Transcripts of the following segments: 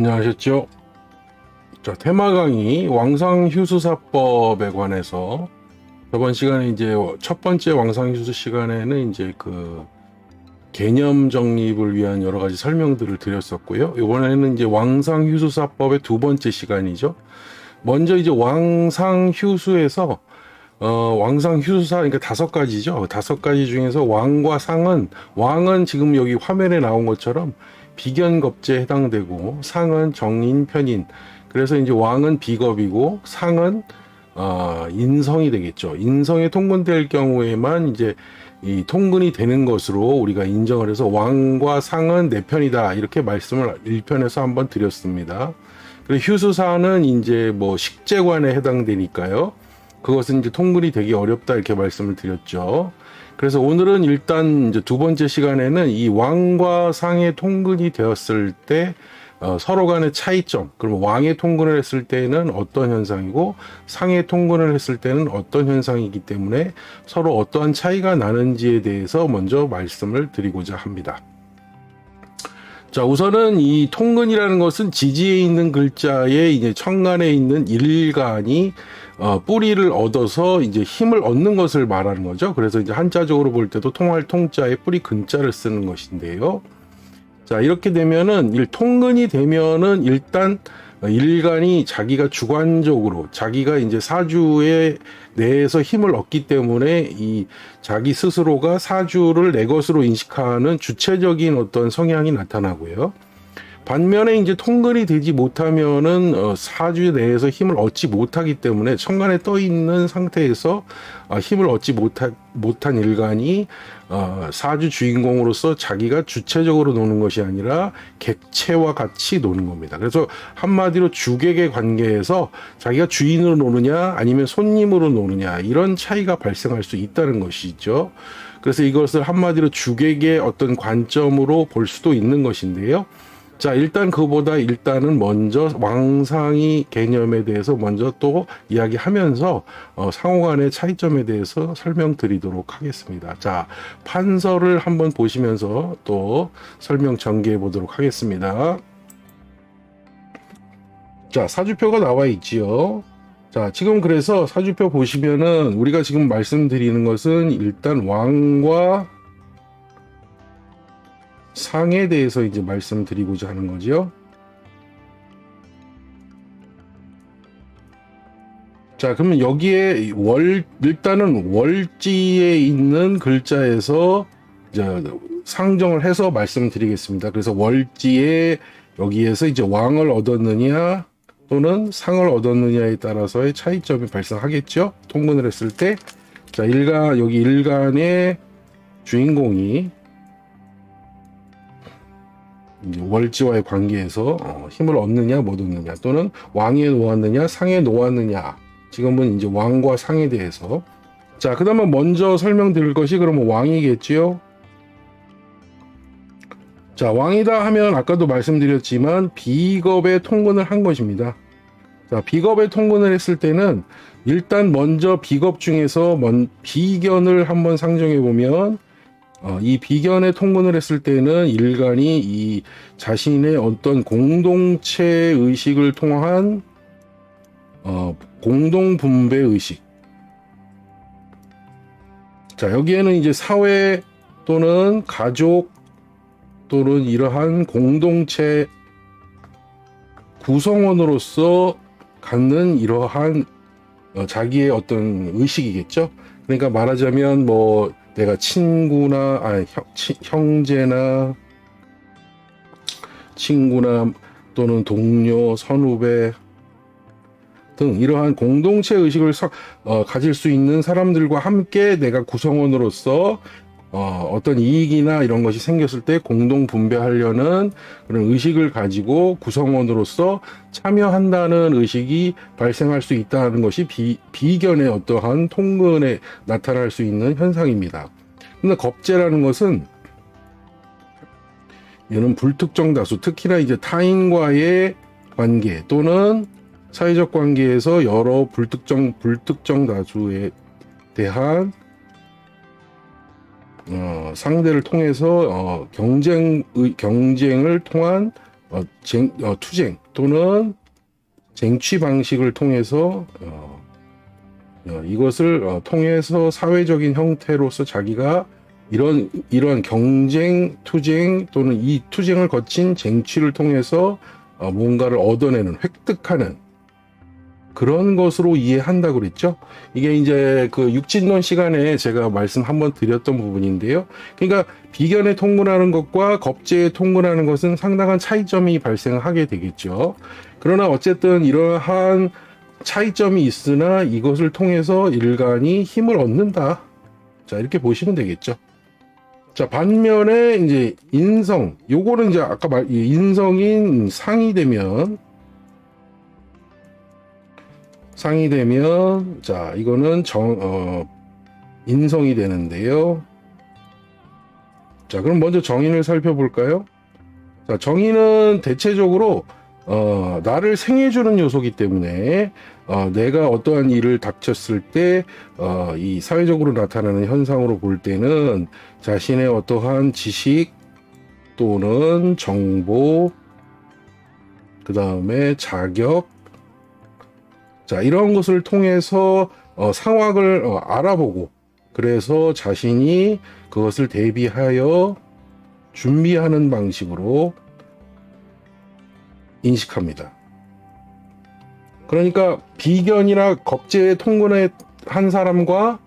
안녕하셨죠? 자, 테마 강의 왕상휴수사법에 관해서 저번 시간에 이제 첫 번째 왕상휴수 시간에는 이제 그 개념 정립을 위한 여러 가지 설명들을 드렸었고요. 이번에는 이제 왕상휴수사법의 두 번째 시간이죠. 먼저 이제 왕상휴수에서 왕상휴수사, 그러니까 다섯 가지죠. 다섯 가지 중에서 왕과 상은, 왕은 지금 여기 화면에 나온 것처럼 비견겁제에 해당되고, 상은 정인, 편인. 그래서 이제 왕은 비겁이고, 상은 인성이 되겠죠. 인성에 통근될 경우에만 이제 이 통근이 되는 것으로 우리가 인정을 해서 왕과 상은 내 편이다, 이렇게 말씀을 1편에서 한번 드렸습니다. 그리고 휴수사는 이제 뭐 식재관에 해당되니까요. 그것은 이제 통근이 되기 어렵다, 이렇게 말씀을 드렸죠. 그래서 오늘은 일단 이제 두 번째 시간에는 이 왕과 상의 통근이 되었을 때 서로 간의 차이점, 그러면 왕의 통근을 했을 때는 어떤 현상이고 상의 통근을 했을 때는 어떤 현상이기 때문에 서로 어떠한 차이가 나는지에 대해서 먼저 말씀을 드리고자 합니다. 자, 우선은 이 통근이라는 것은 지지에 있는 글자에 이제 천간에 있는 일간이 뿌리를 얻어서 이제 힘을 얻는 것을 말하는 거죠. 그래서 이제 한자적으로 볼 때도 통할 통자에 뿌리 근자를 쓰는 것인데요. 자, 이렇게 되면은 통근이 되면은 일단 일간이 자기가 주관적으로 자기가 이제 사주에 내에서 힘을 얻기 때문에 이 자기 스스로가 사주를 내 것으로 인식하는 주체적인 어떤 성향이 나타나고요. 반면에 이제 통근이 되지 못하면은 사주 내에서 힘을 얻지 못하기 때문에 천간에 떠 있는 상태에서 힘을 얻지 못한 일간이 사주 주인공으로서 자기가 주체적으로 노는 것이 아니라 객체와 같이 노는 겁니다. 그래서 한마디로 주객의 관계에서 자기가 주인으로 노느냐 아니면 손님으로 노느냐, 이런 차이가 발생할 수 있다는 것이죠. 그래서 이것을 한마디로 주객의 어떤 관점으로 볼 수도 있는 것인데요. 자, 일단은 먼저 왕상의 개념에 대해서 먼저 또 이야기하면서 상호 간의 차이점에 대해서 설명드리도록 하겠습니다. 자, 판서를 한번 보시면서 또 설명 전개해 보도록 하겠습니다. 자, 사주표가 나와 있지요. 자, 지금 그래서 사주표 보시면은 우리가 지금 말씀드리는 것은 일단 왕과 상에 대해서 이제 말씀드리고자 하는 거죠. 자, 그러면 여기에 일단은 월지에 있는 글자에서 이제 상정을 해서 말씀드리겠습니다. 그래서 월지에 여기에서 이제 왕을 얻었느냐 또는 상을 얻었느냐에 따라서의 차이점이 발생하겠죠. 통근을 했을 때. 자, 여기 일간의 주인공이 이제 월지와의 관계에서 힘을 얻느냐 못 얻느냐, 또는 왕에 놓았느냐 상에 놓았느냐. 지금은 이제 왕과 상에 대해서. 자, 그 다음에 먼저 설명드릴 것이 그러면 왕이겠지요. 자, 왕이다 하면 아까도 말씀드렸지만 비겁의 통근을 한 것입니다. 자, 비겁의 통근을 했을 때는 일단 먼저 비겁 중에서 비견을 한번 상정해 보면 이 비견의 통근을 했을 때는 일간이 이 자신의 어떤 공동체 의식을 통한 공동 분배 의식. 자, 여기에는 이제 사회 또는 가족 또는 이러한 공동체 구성원으로서 갖는 이러한 자기의 어떤 의식이겠죠. 그러니까 말하자면 뭐 내가 친구나 친구나 또는 동료, 선후배 등 이러한 공동체 의식을 가질 수 있는 사람들과 함께 내가 구성원으로서 어떤 이익이나 이런 것이 생겼을 때 공동 분배하려는 그런 의식을 가지고 구성원으로서 참여한다는 의식이 발생할 수 있다는 것이 비견의 어떠한 통근에 나타날 수 있는 현상입니다. 근데 겁재라는 것은 얘는 불특정 다수, 특히나 이제 타인과의 관계 또는 사회적 관계에서 여러 불특정 다수에 대한 상대를 통해서 경쟁을 통한 투쟁 또는 쟁취 방식을 통해서 이것을 통해서 사회적인 형태로서 자기가 이런 경쟁, 투쟁 또는 이 투쟁을 거친 쟁취를 통해서 뭔가를 얻어내는, 획득하는 그런 것으로 이해한다고 그랬죠. 이게 이제 그 육진론 시간에 제가 말씀 한번 드렸던 부분인데요. 그러니까 비견에 통근하는 것과 겁제에 통근하는 것은 상당한 차이점이 발생하게 되겠죠. 그러나 어쨌든 이러한 차이점이 있으나 이것을 통해서 인간이 힘을 얻는다. 자, 이렇게 보시면 되겠죠. 자, 반면에 이제 인성, 요거는 이제 아까 인성인 상이 되면, 자, 이거는 인성이 되는데요. 자, 그럼 먼저 정인을 살펴볼까요? 자, 정인은 대체적으로 나를 생해주는 요소이기 때문에 내가 어떠한 일을 닥쳤을 때 이 사회적으로 나타나는 현상으로 볼 때는 자신의 어떠한 지식 또는 정보, 그 다음에 자격, 자, 이런 것을 통해서 상황을 알아보고 그래서 자신이 그것을 대비하여 준비하는 방식으로 인식합니다. 그러니까 비견이나 겁제에 통근한 사람과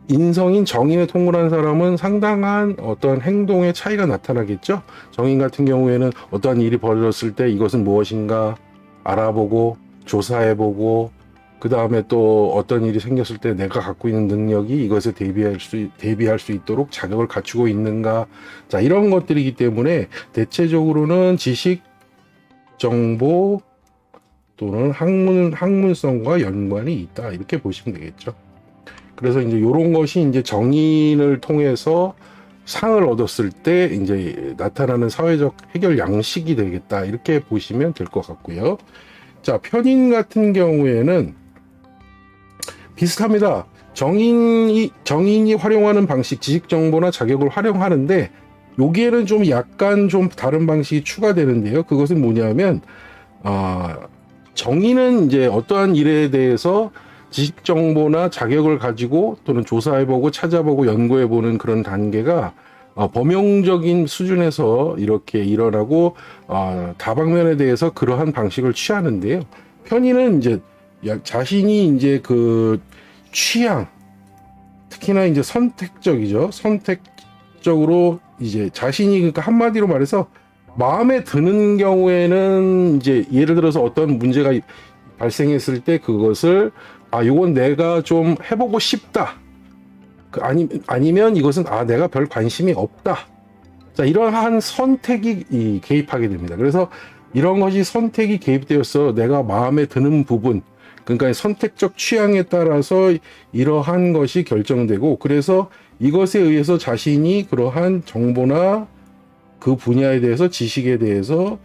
인성인 정인에 통근한 사람은 상당한 어떤 행동의 차이가 나타나겠죠. 정인 같은 경우에는 어떠한 일이 벌어졌을 때 이것은 무엇인가 알아보고 조사해보고 그 다음에 또 어떤 일이 생겼을 때 내가 갖고 있는 능력이 이것에 대비할 수 있도록 자격을 갖추고 있는가. 자, 이런 것들이기 때문에 대체적으로는 지식, 정보 또는 학문성과 연관이 있다. 이렇게 보시면 되겠죠. 그래서 이제 이런 것이 이제 정인을 통해서 상을 얻었을 때 이제 나타나는 사회적 해결 양식이 되겠다. 이렇게 보시면 될 것 같고요. 자, 편인 같은 경우에는 비슷합니다. 정인이 활용하는 방식, 지식 정보나 자격을 활용하는데 여기에는 좀 약간 좀 다른 방식이 추가되는데요. 그것은 뭐냐면 정인은 이제 어떠한 일에 대해서 지식 정보나 자격을 가지고 또는 조사해보고 찾아보고 연구해보는 그런 단계가 범용적인 수준에서 이렇게 일어나고 다방면에 대해서 그러한 방식을 취하는데요. 편인은 이제 자신이 이제 그 취향, 특히나 이제 선택적이죠. 선택적으로 이제 자신이 그러니까 한마디로 말해서 마음에 드는 경우에는 이제 예를 들어서 어떤 문제가 발생했을 때 그것을 이건 내가 좀 해보고 싶다. 아니면 이것은 내가 별 관심이 없다. 자, 이러한 선택이 개입하게 됩니다. 그래서 이런 것이 선택이 개입되어서 내가 마음에 드는 부분, 그러니까 선택적 취향에 따라서 이러한 것이 결정되고 그래서 이것에 의해서 자신이 그러한 정보나 그 분야에 대해서 지식에 대해서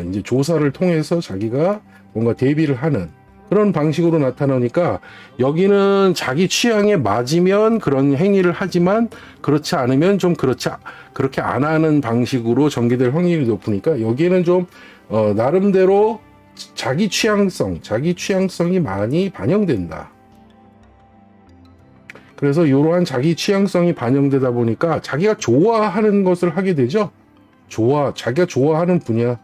이제 조사를 통해서 자기가 뭔가 대비를 하는 그런 방식으로 나타나니까 여기는 자기 취향에 맞으면 그런 행위를 하지만 그렇지 않으면 좀 그렇게 안 하는 방식으로 전개될 확률이 높으니까 여기에는 좀 나름대로 자기 취향성이 많이 반영된다. 그래서 이러한 자기 취향성이 반영되다 보니까 자기가 좋아하는 것을 하게 되죠. 자기가 좋아하는 분야.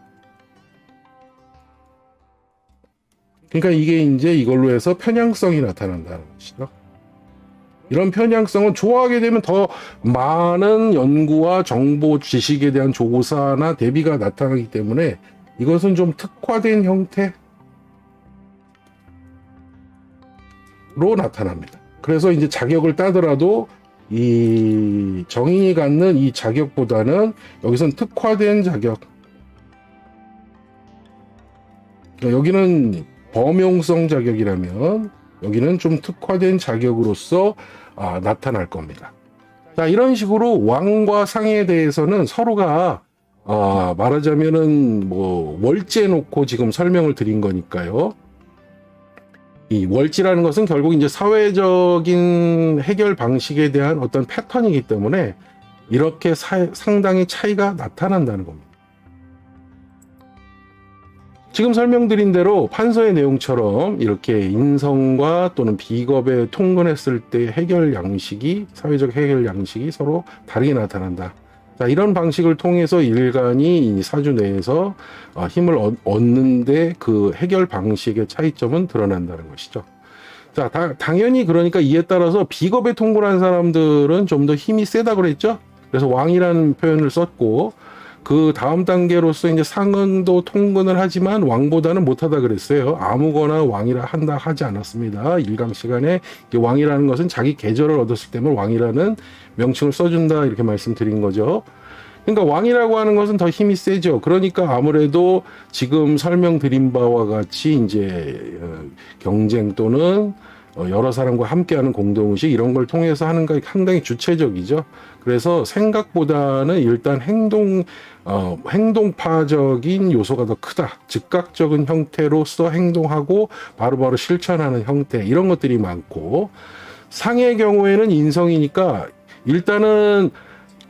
그러니까 이게 이제 이걸로 해서 편향성이 나타난다는 것이죠. 이런 편향성은 좋아하게 되면 더 많은 연구와 정보, 지식에 대한 조사나 대비가 나타나기 때문에 이것은 좀 특화된 형태로 나타납니다. 그래서 이제 자격을 따더라도 이 정인이 갖는 이 자격보다는 여기선 특화된 자격. 여기는 범용성 자격이라면 여기는 좀 특화된 자격으로서 나타날 겁니다. 자, 이런 식으로 왕과 상에 대해서는 서로가 말하자면은 뭐 월제 놓고 지금 설명을 드린 거니까요. 이 월지라는 것은 결국 이제 사회적인 해결 방식에 대한 어떤 패턴이기 때문에 이렇게 상당히 차이가 나타난다는 겁니다. 지금 설명드린 대로 판서의 내용처럼 이렇게 인성과 또는 비겁에 통근했을 때 해결 양식이, 사회적 해결 양식이 서로 다르게 나타난다. 자, 이런 방식을 통해서 일간이 이 사주 내에서 힘을 얻는데 그 해결 방식의 차이점은 드러난다는 것이죠. 자, 당연히 그러니까 이에 따라서 비겁에 통근한 사람들은 좀 더 힘이 세다 그랬죠. 그래서 왕이라는 표현을 썼고, 그 다음 단계로서 이제 상은도 통근을 하지만 왕보다는 못하다 그랬어요. 아무거나 왕이라 한다 하지 않았습니다. 일강 시간에 왕이라는 것은 자기 계절을 얻었을 때면 왕이라는 명칭을 써준다 이렇게 말씀드린 거죠. 그러니까 왕이라고 하는 것은 더 힘이 세죠. 그러니까 아무래도 지금 설명드린 바와 같이 이제 경쟁 또는 여러 사람과 함께하는 공동의식 이런 걸 통해서 하는 게 상당히 주체적이죠. 그래서 생각보다는 일단 행동파적인 요소가 더 크다. 즉각적인 형태로서 행동하고 바로바로 실천하는 형태 이런 것들이 많고, 상의 경우에는 인성이니까 일단은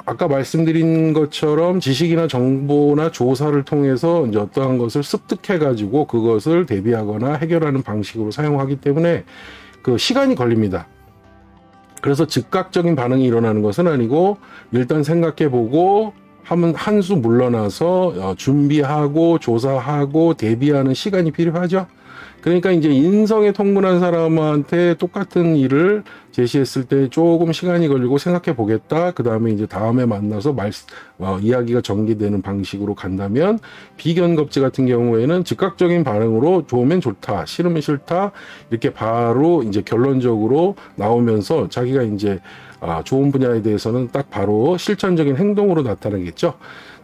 아까 말씀드린 것처럼 지식이나 정보나 조사를 통해서 이제 어떠한 것을 습득해 가지고 그것을 대비하거나 해결하는 방식으로 사용하기 때문에 그 시간이 걸립니다. 그래서 즉각적인 반응이 일어나는 것은 아니고 일단 생각해 보고 한 수 물러나서 준비하고 조사하고 대비하는 시간이 필요하죠. 그러니까 이제 인성에 통근한 사람한테 똑같은 일을 제시했을 때 조금 시간이 걸리고 생각해 보겠다. 그 다음에 이제 다음에 만나서 이야기가 전개되는 방식으로 간다면, 비견겁지 같은 경우에는 즉각적인 반응으로 좋으면 좋다, 싫으면 싫다 이렇게 바로 이제 결론적으로 나오면서 자기가 이제 좋은 분야에 대해서는 딱 바로 실천적인 행동으로 나타나겠죠.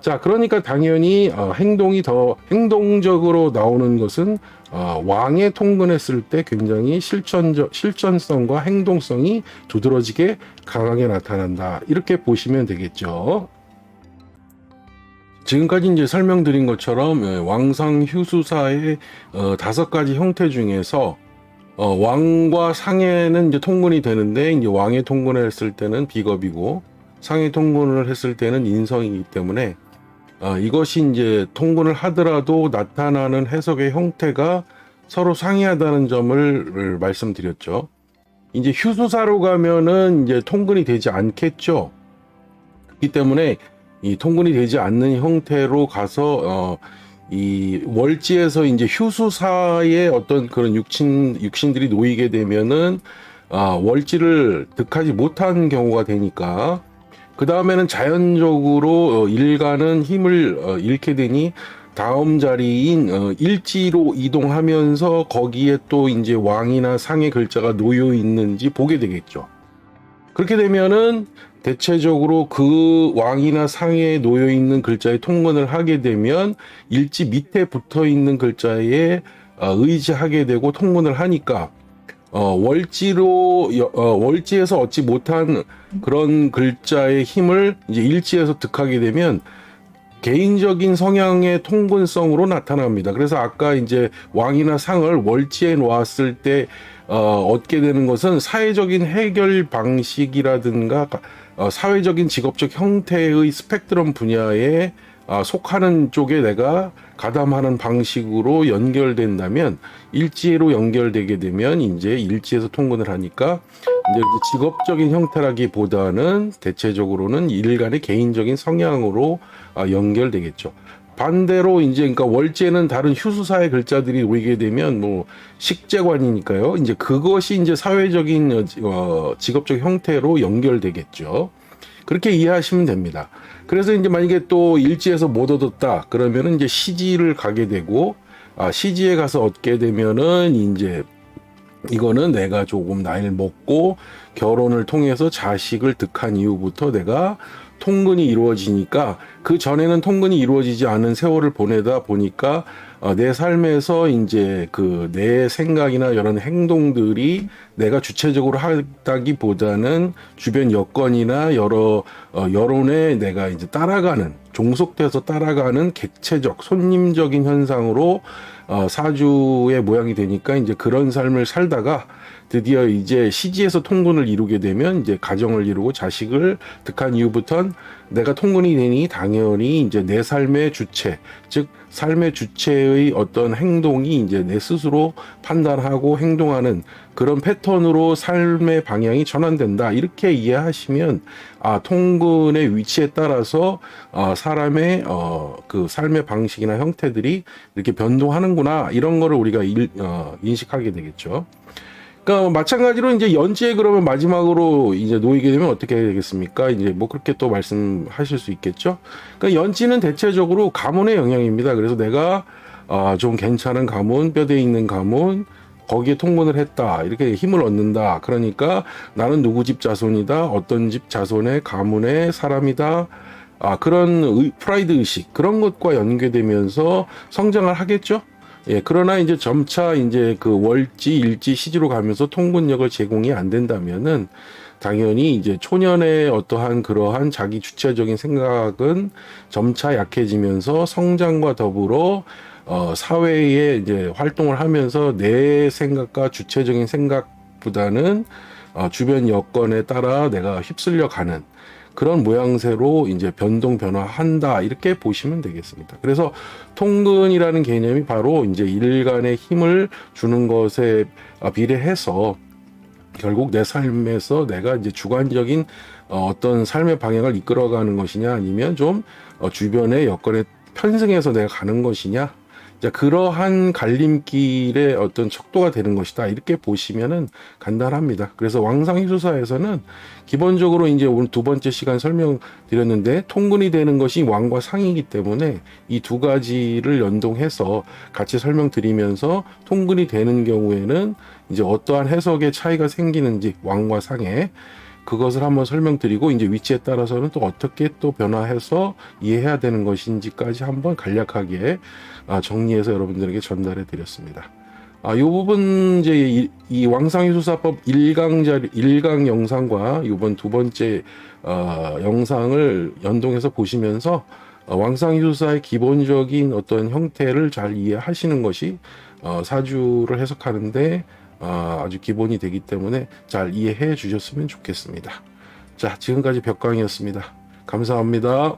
자, 그러니까 당연히 행동이 더 행동적으로 나오는 것은 왕에 통근했을 때 굉장히 실천성과 행동성이 두드러지게 강하게 나타난다. 이렇게 보시면 되겠죠. 지금까지 이제 설명드린 것처럼 왕상 휴수사의 5가지 형태 중에서 왕과 상에는 이제 통근이 되는데, 이제 왕에 통근을 했을 때는 비겁이고 상에 통근을 했을 때는 인성이기 때문에 이것이 이제 통근을 하더라도 나타나는 해석의 형태가 서로 상이하다는 점을 말씀드렸죠. 이제 휴수사로 가면은 이제 통근이 되지 않겠죠. 그렇기 때문에 이 통근이 되지 않는 형태로 가서 이 월지에서 이제 휴수사의 어떤 그런 육신들이 놓이게 되면은 월지를 득하지 못한 경우가 되니까, 그 다음에는 자연적으로 일간은 힘을 잃게 되니 다음 자리인 일지로 이동하면서 거기에 또 이제 왕이나 상의 글자가 놓여 있는지 보게 되겠죠. 그렇게 되면은 대체적으로 그 왕이나 상에 놓여 있는 글자에 통근을 하게 되면 일지 밑에 붙어 있는 글자에 의지하게 되고 통근을 하니까 월지에서 얻지 못한 그런 글자의 힘을 이제 일지에서 득하게 되면 개인적인 성향의 통근성으로 나타납니다. 그래서 아까 이제 왕이나 상을 월지에 놓았을 때 얻게 되는 것은 사회적인 해결 방식이라든가 사회적인 직업적 형태의 스펙트럼 분야에 속하는 쪽에 내가 가담하는 방식으로 연결된다면, 일지로 연결되게 되면 이제 일지에서 통근을 하니까 이제 직업적인 형태라기보다는 대체적으로는 일간의 개인적인 성향으로 연결되겠죠. 반대로 이제 그러니까 월제는 다른 휴수사의 글자들이 놓이게 되면 뭐 식재관이니까요. 이제 그것이 이제 사회적인 직업적 형태로 연결되겠죠. 그렇게 이해하시면 됩니다. 그래서 이제 만약에 또 일지에서 못 얻었다 그러면은 이제 시지를 가게 되고, 시지에 가서 얻게 되면은 이제 이거는 내가 조금 나이를 먹고 결혼을 통해서 자식을 득한 이후부터 내가 통근이 이루어지니까, 그 전에는 통근이 이루어지지 않은 세월을 보내다 보니까 내 삶에서 이제 그 내 생각이나 여러 행동들이 내가 주체적으로 하다기보다는 주변 여건이나 여러 여론에 내가 이제 따라가는, 종속돼서 따라가는 객체적 손님적인 현상으로 사주의 모양이 되니까 이제 그런 삶을 살다가 드디어 이제 시지에서 통근을 이루게 되면 이제 가정을 이루고 자식을 득한 이후부터는 내가 통근이 되니 당연히 이제 내 삶의 주체, 즉 삶의 주체의 어떤 행동이 이제 내 스스로 판단하고 행동하는 그런 패턴으로 삶의 방향이 전환된다. 이렇게 이해하시면 통근의 위치에 따라서 사람의 그 삶의 방식이나 형태들이 이렇게 변동하는구나. 이런 거를 우리가 인식하게 되겠죠. 그러니까 마찬가지로 이제 연지에 그러면 마지막으로 이제 놓이게 되면 어떻게 되겠습니까? 이제 뭐 그렇게 또 말씀하실 수 있겠죠. 그러니까 연지는 대체적으로 가문의 영향입니다. 그래서 내가 좀 괜찮은 가문, 뼈대 있는 가문, 거기에 통근을 했다. 이렇게 힘을 얻는다. 그러니까 나는 누구 집 자손이다. 어떤 집 자손의 가문의 사람이다. 그런 프라이드 의식 그런 것과 연계되면서 성장을 하겠죠. 예, 그러나 이제 점차 이제 그 월지, 일지, 시지로 가면서 통근력을 제공이 안 된다면은 당연히 이제 초년의 어떠한 그러한 자기 주체적인 생각은 점차 약해지면서 성장과 더불어 사회에 이제 활동을 하면서 내 생각과 주체적인 생각보다는 주변 여건에 따라 내가 휩쓸려 가는 그런 모양새로 이제 변화한다 이렇게 보시면 되겠습니다. 그래서 통근이라는 개념이 바로 이제 일간의 힘을 주는 것에 비례해서 결국 내 삶에서 내가 이제 주관적인 어떤 삶의 방향을 이끌어가는 것이냐 아니면 좀 주변의 여건에 편승해서 내가 가는 것이냐 자, 그러한 갈림길의 어떤 척도가 되는 것이다. 이렇게 보시면은 간단합니다. 그래서 왕상희수사에서는 기본적으로 이제 오늘 두 번째 시간 설명드렸는데 통근이 되는 것이 왕과 상이기 때문에 이 두 가지를 연동해서 같이 설명드리면서 통근이 되는 경우에는 이제 어떠한 해석의 차이가 생기는지 왕과 상에 그것을 한번 설명드리고 이제 위치에 따라서는 또 어떻게 또 변화해서 이해해야 되는 것인지까지 한번 간략하게 정리해서 여러분들에게 전달해 드렸습니다. 이 부분 이제 이 왕상희수사법 1강 영상과 이번 두 번째 영상을 연동해서 보시면서 왕상희수사의 기본적인 어떤 형태를 잘 이해하시는 것이 사주를 해석하는데 아주 기본이 되기 때문에 잘 이해해 주셨으면 좋겠습니다. 자, 지금까지 벽광이었습니다. 감사합니다.